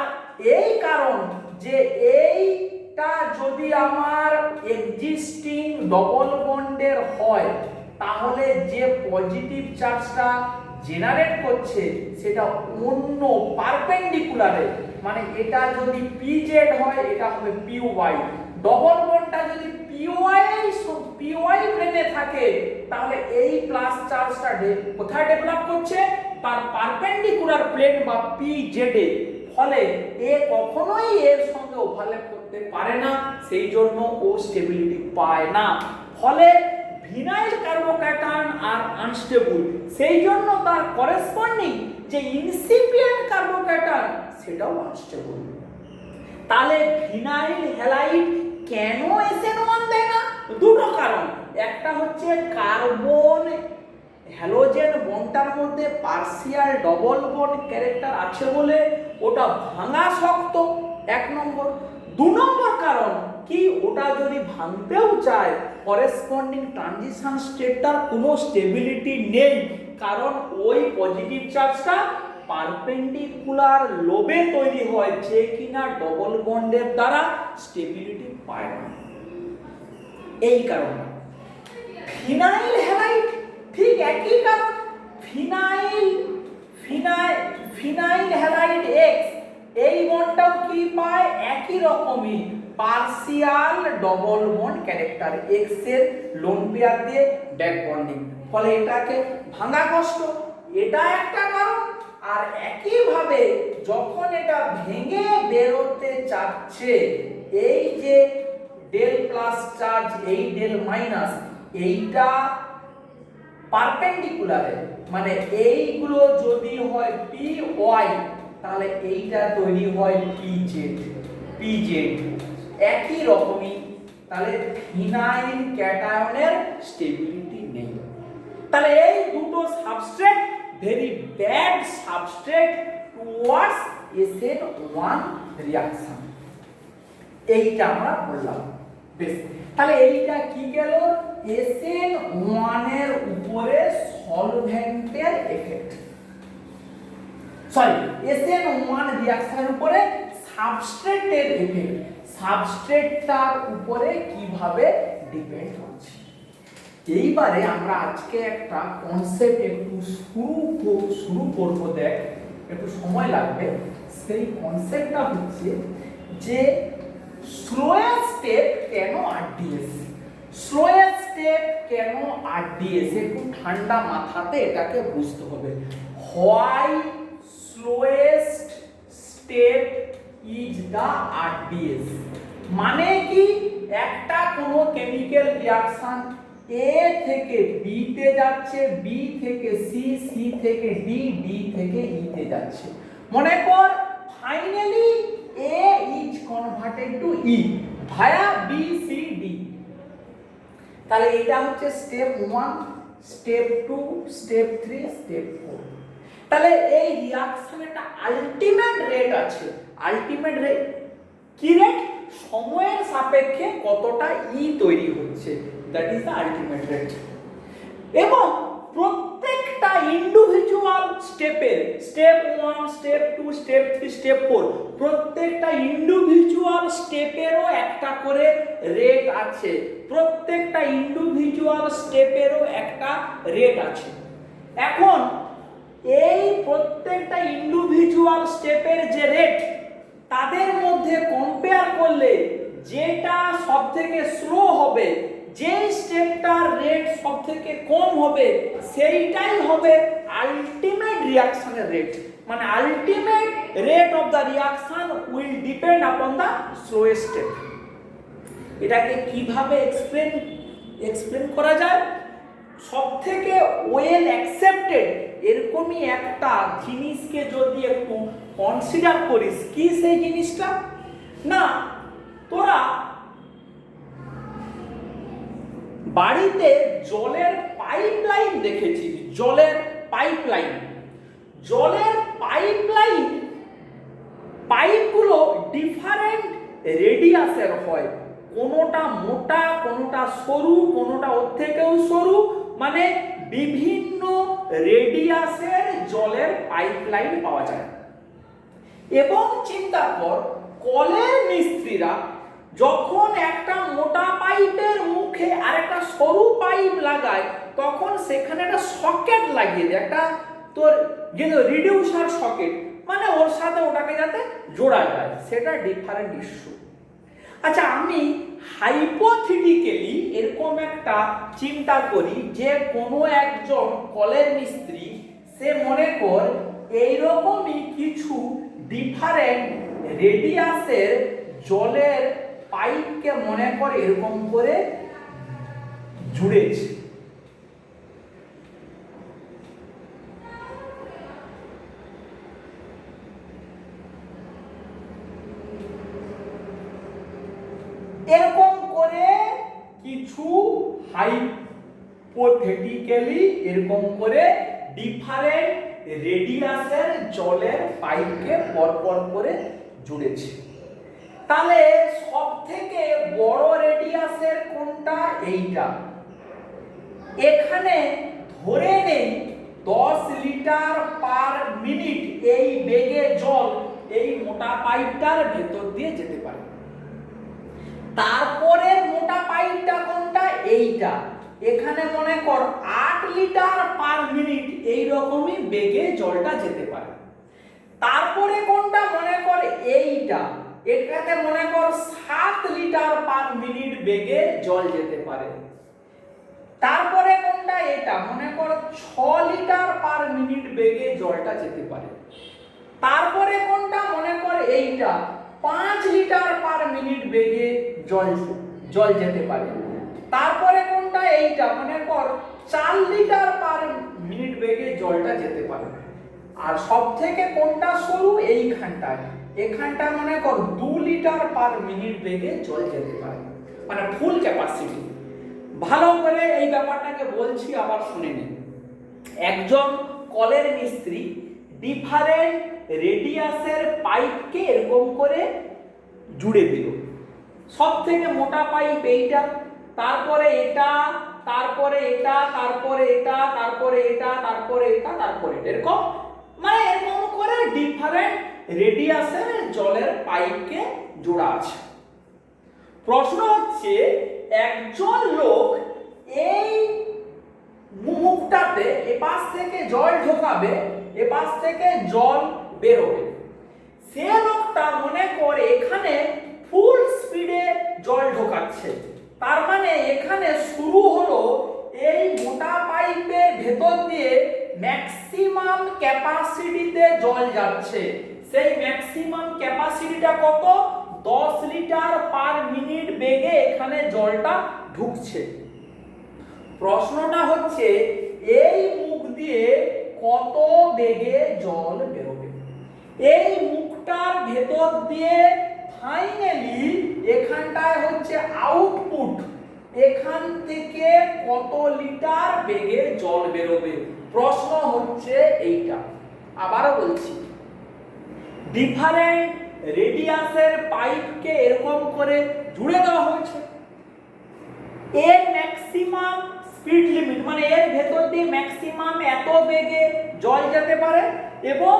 এই কারণ যে এইটা যদি আমার এক্সিস্টিং ডবল বন্ডের হয় তাহলে যে পজিটিভ চার্জটা জেনারেট করছে সেটা অন্য পারপেন্ডিকুলারে, মানে এটা যদি PZ হয় এটা হবে PY। ডবল বন্ডটা যদি PY প্লেনে থাকে তাহলে এই প্লাস চার্জটা কোথায় ডেভেলপ করছে? তার পারপেন্ডিকুলার প্লেন বা PZ এ। ফলে এ কখনোই এর সঙ্গে ওভারল্যাপ করতে পারে না, সেই জন্য ও স্টেবিলিটি পায় না। ফলে ভিনাইল কার্বোক্যাটায়ন আর আনস্টেবল, সেই জন্য তার করেসপন্ডিং যে ইনসিপিয়েন্ট কার্বোক্যাটায়ন সেটাও আনস্টেবল। তাহলে ভিনাইল হ্যালাইড কেন SN1 দেয় না? 2টো কারণ। একটা হচ্ছে কার্বন হ্যালোজেন বন্ডটার মধ্যে পার্শিয়াল ডবল বন্ড ক্যারেক্টার আছে বলে ওটা ভাঙা শক্ত, 1 নম্বর। 2 নম্বর কারণ কি, ওটা যদি ভাঙতেও চায় করেসপন্ডিং ট্রানজিশন স্টেটটার কোনো স্টেবিলিটি নেই, কারণ ওই পজিটিভ চার্জটা পারপেন্ডিকুলার লোবে তৈরি হয় যে কিনা ডবল বন্ডের দ্বারা স্টেবিলিটি পায় না। এই কারণে ফিনাইল হ্যালাইড ঠিক একই কারণ। ফিনাইল হ্যালাইড X এই বন্ডটাও কি পায়? একই রকমই partial double bond character X এর লোন পেয়ার দিয়ে ব্যাক বন্ডিং, ফলে এটাকে ভাঙা কষ্ট। এটা একটা কারণ। আর একই ভাবে যখন এটা ভেঙে বেরোতে চাচ্ছে, এই যে ডেল প্লাস চার্জ এই ডেল মাইনাস এইটা পারপেন্ডিকুলারে, মানে এইগুলো যদি হয় PY তাহলে এইটা তৈরি হয় PZ একই রকমই। তাহলে ফিনাইল ক্যাটায়নের স্টেবিলিটি নেই। তাহলে এই দুটো substrate very bad substrate towards SN1 reaction. এইটা আমরা বললাম। বেশ, তাহলে এইটা কি গেল? SN1 এর উপরে সলভেন্টের এফেক্ট, সরি SN1 রিঅ্যাকশনের উপরে সাবস্ট্রেটের এফেক্ট, সাবস্ট্রেটটার উপরে কিভাবে ডিপেন্ড হচ্ছে। এইবারে আমরা আজকে একটা কনসেপ্ট একটু শুরু করব, দেখ একটু সময় লাগবে। সেই কনসেপ্টটা হচ্ছে যে স্লোয়েস্ট স্টেপ কেন RDS, স্লোয়েস্ট স্টেপ কেন RDS, একটু ঠান্ডা মাথাতে এটাকে বুঝতে হবে। Why slowest step is the RDS, মানে কি একটা কোনো কেমিক্যাল রিঅ্যাকশন A থেকে B তে যাচ্ছে, B থেকে C, C থেকে D, D থেকে E তে যাচ্ছে। মনে কর finally A is converted to E via B, C, D। তাহলে এটা হচ্ছে স্টেপ 1, স্টেপ 2, স্টেপ 3, স্টেপ 4। তাহলে এই রিঅ্যাকশন একটা আলটিমেট রেট আছে। আলটিমেট রেট কি রেট? সময়ের সাপেক্ষে কতটা ই তৈরি হচ্ছে, that is the ultimate rate. এবং প্রত্যেকটা ইন্ডিভিজুয়াল স্টেপের, স্টেপ 1, স্টেপ 2, স্টেপ 3, স্টেপ 4, প্রত্যেকটা ইন্ডিভিজুয়াল স্টেপেরও একটা করে রেট আছে। প্রত্যেকটা ইন্ডিভিজুয়াল স্টেপেরও একটা রেট আছে। এখন এই প্রত্যেকটা ইন্ডিভিজুয়াল স্টেপের যে রেট, তাদের মধ্যে কম্পেয়ার করলে যেটা সবথেকে স্লো হবে, যে স্টেপটার রেট সবথেকে কম হবে, সেইটাই হবে আলটিমেট রিঅ্যাকশনের রেট। মানে ultimate rate of the reaction will depend upon the slowest step. এটাকে কিভাবে এক্সপ্লেন করা যায়? সবথেকে ওয়েল অ্যাকসেপ্টেড এরকমই একটা জিনিসকে যদি একটু কনসিডার করিস, কি সেই জিনিসটা? না, তোরা বাড়িতে জলের পাইপলাইন দেখেছিস? জলের পাইপলাইন, জলের পাইপলাইন পাইপগুলো ডিফারেন্ট রেডিয়াসের হয়, কোনোটা মোটা, কোনোটা সরু, কোনোটা ওর থেকেও সরু, মানে বিভিন্ন রেডিয়াসের জলের পাইপলাইন পাওয়া যায়। এবং চিন্তা কর, কলের মিস্ত্রিরা যখন একটা মোটা পাইপের মুখে আর একটা সরু পাইপ লাগায়, তখন সেখানে একটা সকেট লাগিয়ে দেয়, একটা তোর রিডিউসার সকেট, মানে ওর সাথে ওটাকে যাতে জোড়া যায়। সেটা ডিফারেন্ট ইস্যু। আচ্ছা, আমি হাইপোথেটিক্যালি এরকম একটা চিন্তা করি যে কোনো একজন কলের মিস্ত্রি, সে মনে কর এইরকমই কিছু ডিফারেন্ট রেডিয়াসের জলের পাইপকে মনে কর এরকম করে জুড়েছে। এরকম করে কিছু হাইপোথেটিক্যালি এরকম করে ডিফারেন্ট রেডিয়াসের জলের পাইপকে পরপর করে জুড়েছে। তাহলে সবথেকে বড় রেডিয়াসের কোনটা? এইটা। এখানে ধরে নেই 10 লিটার পার মিনিট এই বেগে জল এই মোটা পাইপটার ভেতর দিয়ে যেতে পারে। তারপরে মোটা পাইপটা কোনটা? এইটা। এখানে মনে কর 8 লিটার পার মিনিট এই রকমই বেগে জলটা যেতে পারে। তারপরে কোনটা? মনে কর এইটা। এটাতে মনে কর 7 লিটার পার মিনিট বেগে জল যেতে পারে। তারপরে কোনটা? এটা। মনে কর 6 লিটার পার মিনিট বেগে জলটা যেতে পারে। তারপরে কোনটা? মনে কর এইটা। 5 লিটার পার মিনিট বেগে জল যেতে পারে। তারপরে কোনটা? এইটা। মনে কর 4 লিটার পার মিনিট বেগে জলটা যেতে পারে। আর সব থেকে কোনটা সরু? এইখানটায়। এখানটা মনে কর 2 লিটার পার মিনিট বেগে জল যেতে পারে, মানে ফুল ক্যাপাসিটি। ভালো করে এই ব্যাপারটাকে বলছি, আবার শুনে নিন। একজন কলের মিস্ত্রি ডিফারেন্ট রেডিয়াসের পাইপকে এরকম করে জুড়ে দিল। সব থেকে মোটা পাইপ এইটা, তারপরে এটা, তারপরে এটা, তারপরে এটা, তারপরে এটা, তারপরে এটা, তারপরে এটা, এরকম মানে এরকম করে ডিফারেন্ট রেডিয়াসের জলের পাইপকে জোড়া আছে। প্রশ্ন হচ্ছে, একজন লোক এই মুখটাতে এপাশ থেকে জল ঢোকাবে, এপাশ থেকে জল বেরোবে। সে লোকটা মনে করে এখানে ফুল স্পিডে জল ঢোকাচ্ছে, তার মানে এখানে শুরু হলো এই মোটা পাইপের ভেতর দিয়ে ম্যাক্সিমাম ক্যাপাসিটিতে জল যাচ্ছে। সেই ম্যাক্সিমাম ক্যাপাসিটিটা কত? 10 লিটার পার মিনিট বেগে এখানে জলটা ঢুকছে। প্রশ্নটা হচ্ছে, এই মুখ দিয়ে কত বেগে জল বেরোবে? এই মুখটার ভেতর দিয়ে ফাইনালি এখানটায় হচ্ছে আউটপুট, এখান থেকে কত লিটার বেগে জল বেরোবে? প্রশ্ন হচ্ছে এইটা। আবারও বলছি, ডিফারেন্ট রেডিয়াসের পাইপকে এরকম করে জুড়ে দেওয়া হয়েছে। এর ম্যাক্সিমাম স্পিড লিমিট মানে এর ভেতর দিয়ে ম্যাক্সিমাম এত বেগে জল যেতে পারে এবং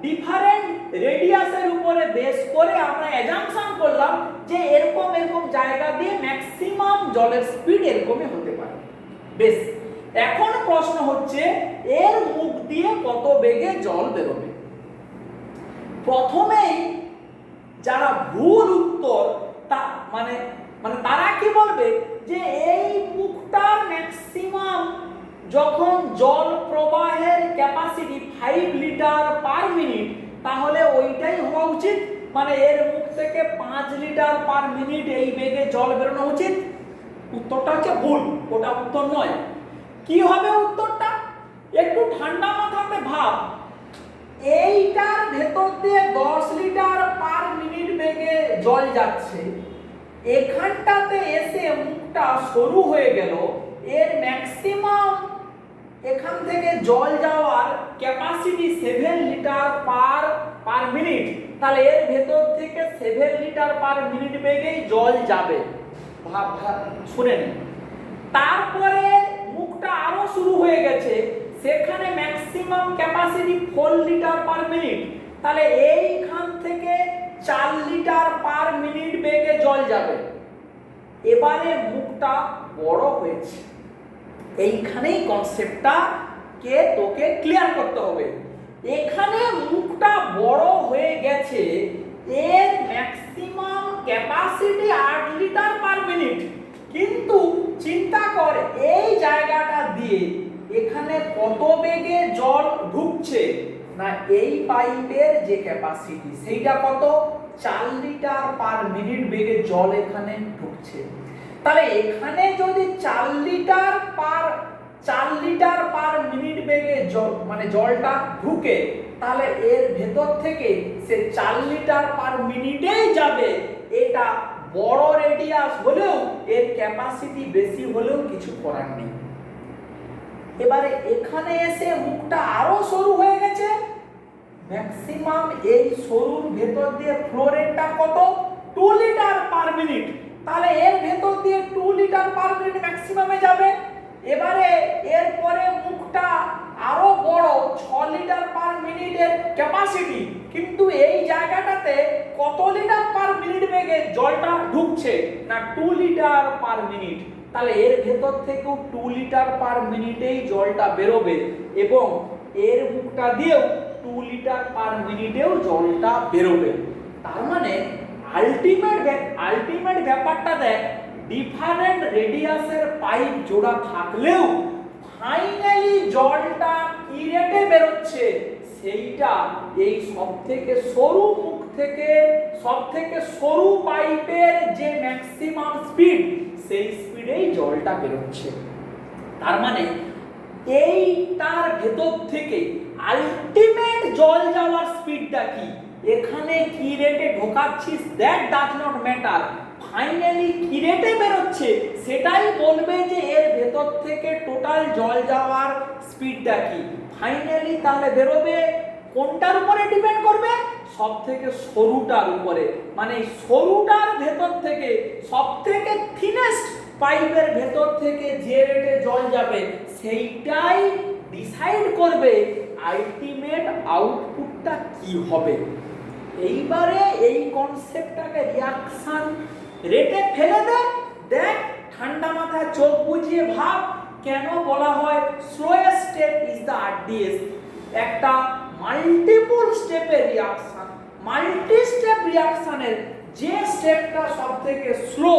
ডিফারেন্ট রেডিয়াসের উপরে বেস করে আমরা অ্যাজাম্পশন করলাম যে এরকম এরকম জায়গা দিয়ে ম্যাক্সিমাম জলের স্পিড এরকমই হতে পারে। বেশ, এখন প্রশ্ন হচ্ছে এর মুখ দিয়ে কত বেগে জল বেরোবে। প্রথমেই যারা ভুল উত্তর তা মানে তারা কি বলবে যে এই মুখটার ম্যাক্সিমাম যখন জল প্রবাহের ক্যাপাসিটি 5 লিটার পার মিনিট, তাহলে ওইটাই হওয়া উচিত, মানে এর মুখ থেকে 5 লিটার পার মিনিট এই বেগে জল বেরোনো উচিত। উত্তরটা হচ্ছে ভুল, ওটা উত্তর নয়। কি হবে উত্তরটা? একটু ঠান্ডা মাথাতে ভাব, এইটার ভেতর দিয়ে 10 লিটার পার মিনিট বেগে জল যাচ্ছে, এখানটাতে এসে মুখটা সরু হয়ে গেল, এর ম্যাক্সিমাম এখান থেকে জল যাওয়ার ক্যাপাসিটি 7 লিটার পার মিনিট, তাহলে এর ভেতর থেকে 7 লিটার পার মিনিট বেগেই জল যাবে। শুনেন, তারপরে মুখটা আরো শুরু হয়ে গেছে, সেখানে maximum capacity 4 litre per minute, তাহলে এইখান থেকে 4 লিটার পার মিনিট বেগে জল যাবে। এবারে মুখটা বড় হয়েছে, এইখানেই কনসেপ্টটা কে তোকে ক্লিয়ার করতে হবে। এখানে মুখটা বড় হয়ে গেছে, এর maximum capacity 8 litre per minute, কিন্তু চিন্তা কর এই জায়গাটা দিয়ে এখানে কত বেগে জল ঢুকছে না, এই পাইপের যে ক্যাপাসিটি সেইটা কত, 4 লিটার পার মিনিট বেগে জল এখানে ঢুকছে। তাহলে এখানে যদি 4 লিটার পার মিনিট বেগে জল মানে জলটা ঢুকে, তাহলে এর ভেতর থেকে সে 4 লিটার পার মিনিটেই যাবে। এটা বড় রেডিয়াস হলেও এর ক্যাপাসিটি বেশি হলেও কিছু করার নেই। এবারে এখানে এসে মুখটা আরো সরু হয়ে গেছে, ম্যাক্সিমাম এই সরুর ভেতর দিয়ে ফ্লো রেটটা কত, 2 লিটার পার মিনিট, তাহলে এর ভেতর দিয়ে 2 লিটার পার মিনিট ম্যাক্সিমামে যাবে। এবারে এরপরে মুখটা আরো বড়, 6 লিটার পার মিনিটের ক্যাপাসিটি, কিন্তু এই জায়গাটাতে কত লিটার পার মিনিট বেগে জলটা ঢুকছে না, 2 লিটার পার মিনিট, তাহলে এর ভেতর থেকেও 2 লিটার পার মিনিটেই জলটা বেরোবে এবং এর মুখটা দিয়েও 2 লিটার পার মিনিটেও জলটা বেরোবে। তার মানে আলটিমেট ব্যাপারটা দেখ, ডিফারেন্ট রেডিয়াসের পাইপ জোড়া থাকলেও ফাইনালি জলটা কি রেটে বেরোচ্ছে সেইটা এই সবথেকে সরু মুখ থেকে সবথেকে সরু পাইপের যে ম্যাক্সিমাম স্পিড, সেই স্পিডেই জলটা বেরোচ্ছে। তার মানে এই তার ভেতর থেকে আলটিমেট জল যাওয়ার স্পিডটা কি, এখানে কি রেটে ঢোকাচ্ছিস that does not matter, finally কি রেটে বেরোচ্ছে সেটাই বলবে যে এর ভেতর থেকে টোটাল জল যাওয়ার স্পিডটা কি। ফাইনালি তাহলে বেরোবে কোনটার উপরে ডিপেন্ড করবে, সব থেকে সরুটার উপরে, মানে সরুটার ভেতর থেকে সব থেকে থিনেস্ট পাইপের ভেতর থেকে যে রেটে জল যাবে সেইটাই ডিসাইড করবে আলটিমেট আউটপুটটা কি হবে। এইবারে এই কনসেপ্টটাকে রিঅ্যাকশন রেটে ফেলে দেখ ঠান্ডা মাথায় চোখ বুজিয়ে ভাব কেন বলা হয় slowest step is the RDS. একটা মাল্টিপল স্টেপের রিঅ্যাকশন, মাল্টি স্টেপ রিঅ্যাকশনের যে স্টেপটা সবথেকে স্লো,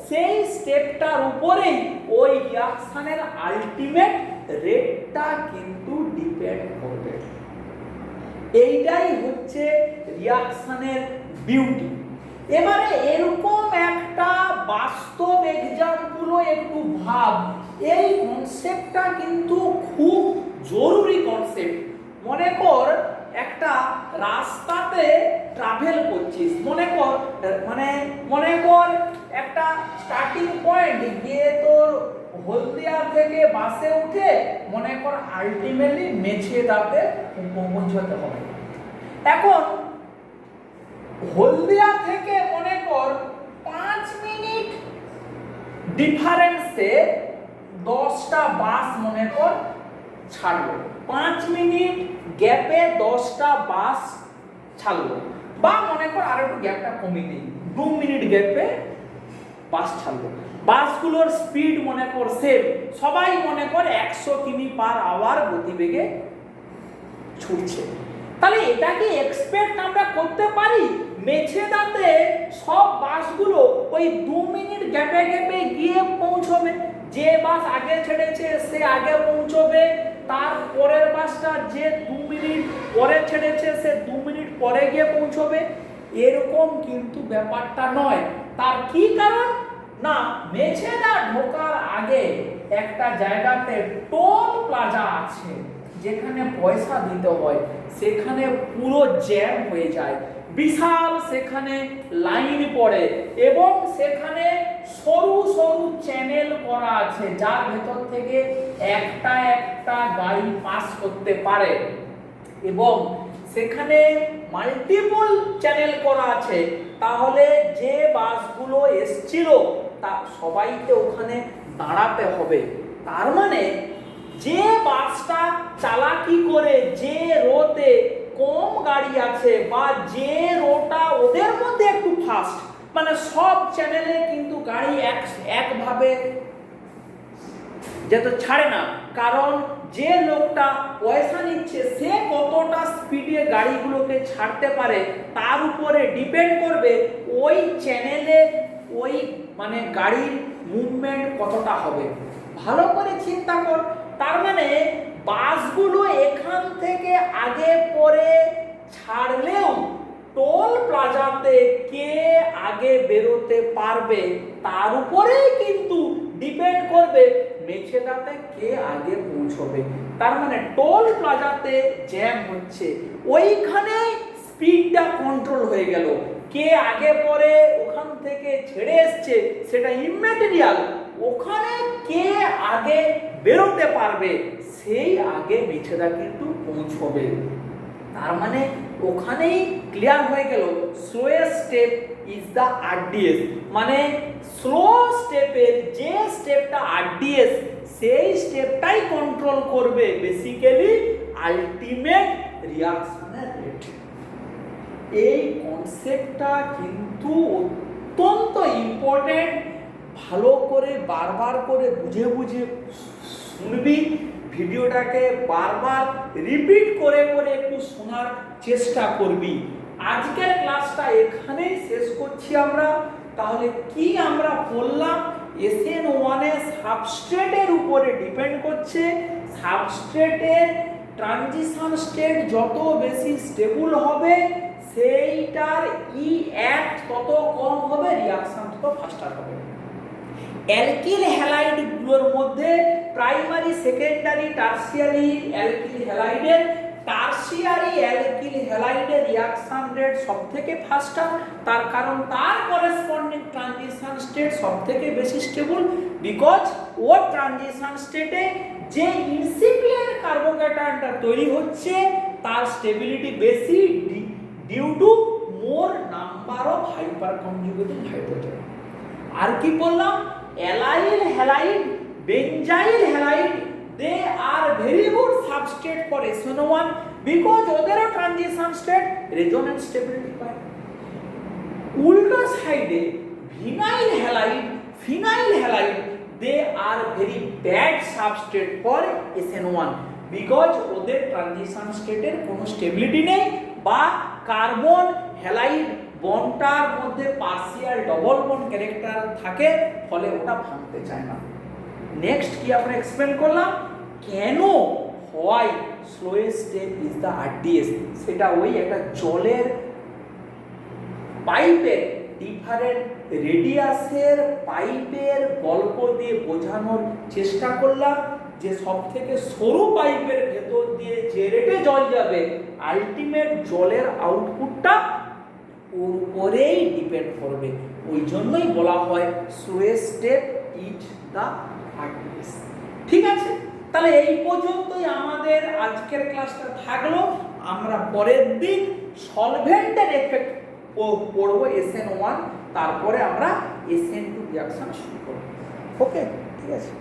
সেই স্টেপটার উপরেই ওই রিঅ্যাকশনের আলটিমেট রেটটা কিন্তু ডিপেন্ড করবে। এইটাই হচ্ছে রিঅ্যাকশনের বিউটি। এবারে এরকম একটা বাস্তব এক্সাম্পলও একটু ভাব, এই কনসেপ্টটা কিন্তু খুব জরুরি কনসেপ্ট। মনে কর একটা রাস্তাতে ট্রাভেল করছিস, মনে কর একটা স্টার্টিং পয়েন্ট গিয়ে তোর হলদিয়া থেকে বাসে উঠে মনে কর আলটিমেটলি মেছেদাতে পৌঁছতে হবে। এখন হলদিয়া থেকে মনে কর 5 মিনিট ডিফারেন্সে 10টা বাস মনে কর ছাড়লো, 5 মিনিট গ্যাপে 10টা বাস ছাড়লো, বা মনে কর আর একটু গ্যাপটা কমিয়ে দিই, 2 মিনিট গ্যাপে বাস ছাড়লো। বাসগুলোর স্পিড মনে কর সেম, সবাই মনে কর 100 কিমি/আওয়ার গতিবেগে ছুটছে। তাহলে এটাকে এক্সপেক্ট আমরা করতে পারি মেছেদাতে সব বাসগুলো ওই 2 মিনিট গ্যাপে গ্যাপে গিয়ে পৌঁছবে। যে বাস আগে ছেড়েছে সে আগে পৌঁছবে, তার পরের বাসটা যে 2 মিনিট পরে ছেড়েছে সে 2 মিনিট পরে গিয়ে পৌঁছবে। এরকম কিন্তু ব্যাপারটা নয়। তার কি কারণ? না, মেছেদা ঢোকার আগে একটা জায়গাতে টোল প্লাজা আছে, যেখানে পয়সা দিতে হয়, সেখানে পুরো জ্যাম হয়ে যায়, বিশাল সেখানে লাইন পড়ে, এবং সেখানে সরু সরু চ্যানেল করা আছে যার ভেতর থেকে একটা একটা গাড়ি পাস করতে পারে, এবং সেখানে মাল্টিপল চ্যানেল করা আছে। তাহলে যে বাসগুলো এসছিল তা সবাইকে ওখানে দাঁড়াতে হবে। তার মানে যে বাসটা চালাকি করে যে রোতে কম গাড়ি আছে বা যে রোটা ওদের মধ্যে একটু ফাস্ট, মানে সব চ্যানেলে কিন্তু গাড়ি একভাবে যেহেতু ছাড়ে না, কারণ যে লোকটা পয়সা নিচ্ছে সে কতটা স্পিডে গাড়িগুলোকে ছাড়তে পারে তার উপরে ডিপেন্ড করবে ওই চ্যানেলে ওই মানে গাড়ির মুভমেন্ট কতটা হবে। ভালো করে চিন্তা কর। তার মানে বাসগুলো এখান থেকে আগে পরে ছাড়লেও টোল প্লাজাতে কে আগে বেরোতে পারবে তার উপরেই কিন্তু ডিপেন্ড করবে মেছেদাতে কে আগে পৌঁছবে। তার মানে টোল প্লাজাতে জ্যাম হচ্ছে, ওইখানে স্পিডটা কন্ট্রোল হয়ে গেল। কে আগে পরে ওখান থেকে ছেড়ে এসছে সেটা ইম্যাটেরিয়াল, ওখানে কে আগে বেরোতে পারবে সেই আগে মেছেদা কিন্তু পৌঁছবে। তার মানে ওখানেই ক্লিয়ার হয়ে গেল slowest step is the RDS, মানে স্লো স্টেপের যে স্টেপটা আরডিএস সেই স্টেপটাই কন্ট্রোল করবে বেসিক্যালি আলটিমেট রিঅ্যাকশনের রেট। এই কনসেপ্টটা কিন্তু অত্যন্ত ইম্পর্টেন্ট। ভালো করে বারবার করে বুঝে বুঝে শুনবি, ভিডিওটাকে বারবার রিপিট করে করে একটু শোনার চেষ্টা করবি। আজকের ক্লাসটা এখানেই শেষ করছি আমরা। তাহলে কি আমরা বললাম, SN1 এর সাবস্ট্রেটের উপরে ডিপেন্ড করছে। সাবস্ট্রেটের ট্রানজিশন স্টেট যত বেশি স্টেবল হবে সেইটার E1 তত কম হবে, রিঅ্যাকশন তত ফাস্টার হবে। অ্যালকিল হ্যালাইডগুলোর মধ্যে প্রাইমারি, সেকেন্ডারি, টারসিয়ারি অ্যালকিল হ্যালাইডের টারসিয়ারি অ্যালকিল হ্যালাইডের রিঅ্যাকশন রেট সবথেকে ফাস্টার, তার কারণ তার করেসপন্ডিং ট্রানজিশন স্টেট সবথেকে বেশি স্টেবল, বিকজ ও ট্রানজিশন স্টেটে যে ইনসিপিয়েন্ট কার্বোক্যাটায়নটা তৈরি হচ্ছে তার স্টেবিলিটি বেশি due to more number of hyperconjugated hydrogen. আর কি বললাম, allyl halide, benzyl halide, they are very good substrate for SN1 because ওদেরও ট্রানজিশন স্টেট রেজোনেন্স স্টেবিলিটি পায়। উল্টো সাইডে vinyl halide they are very bad substrate for SN1 because ওদের transition স্টেটের কোনো স্টেবিলিটি নেই, বা কার্বন হ্যালাইড বন্ডটার মধ্যে পার্সিয়াল ডবল বন্ড ক্যারেক্টার থাকে, ফলে ওটা ভাঙতে চায় না। নেক্সট কি আমরা এক্সপ্লেন করলাম, কেন হয় slowest step is the RDS, সেটা ওই একটা জলের পাইপের ডিফারেন্ট রেডিয়াসের পাইপের গল্প দিয়ে বোঝানোর চেষ্টা করলাম। যে সব থেকে সরু পাইপের ভেতর দিয়ে যে রেটে জল যাবে আলটিমেট জলের আউটপুটটা ওর উপরেই ডিপেন্ড করবে। ওই জন্যই বলা হয় slowest step is the hardest. ঠিক আছে, তাহলে এই পর্যন্তই আমাদের আজকের ক্লাসটা থাকলো। আমরা পরের দিন সলভেন্টের এফেক্ট পড়বো SN1, তারপরে আমরা SN2 রিঅ্যাকশন শুরু করব। ওকে, ঠিক আছে।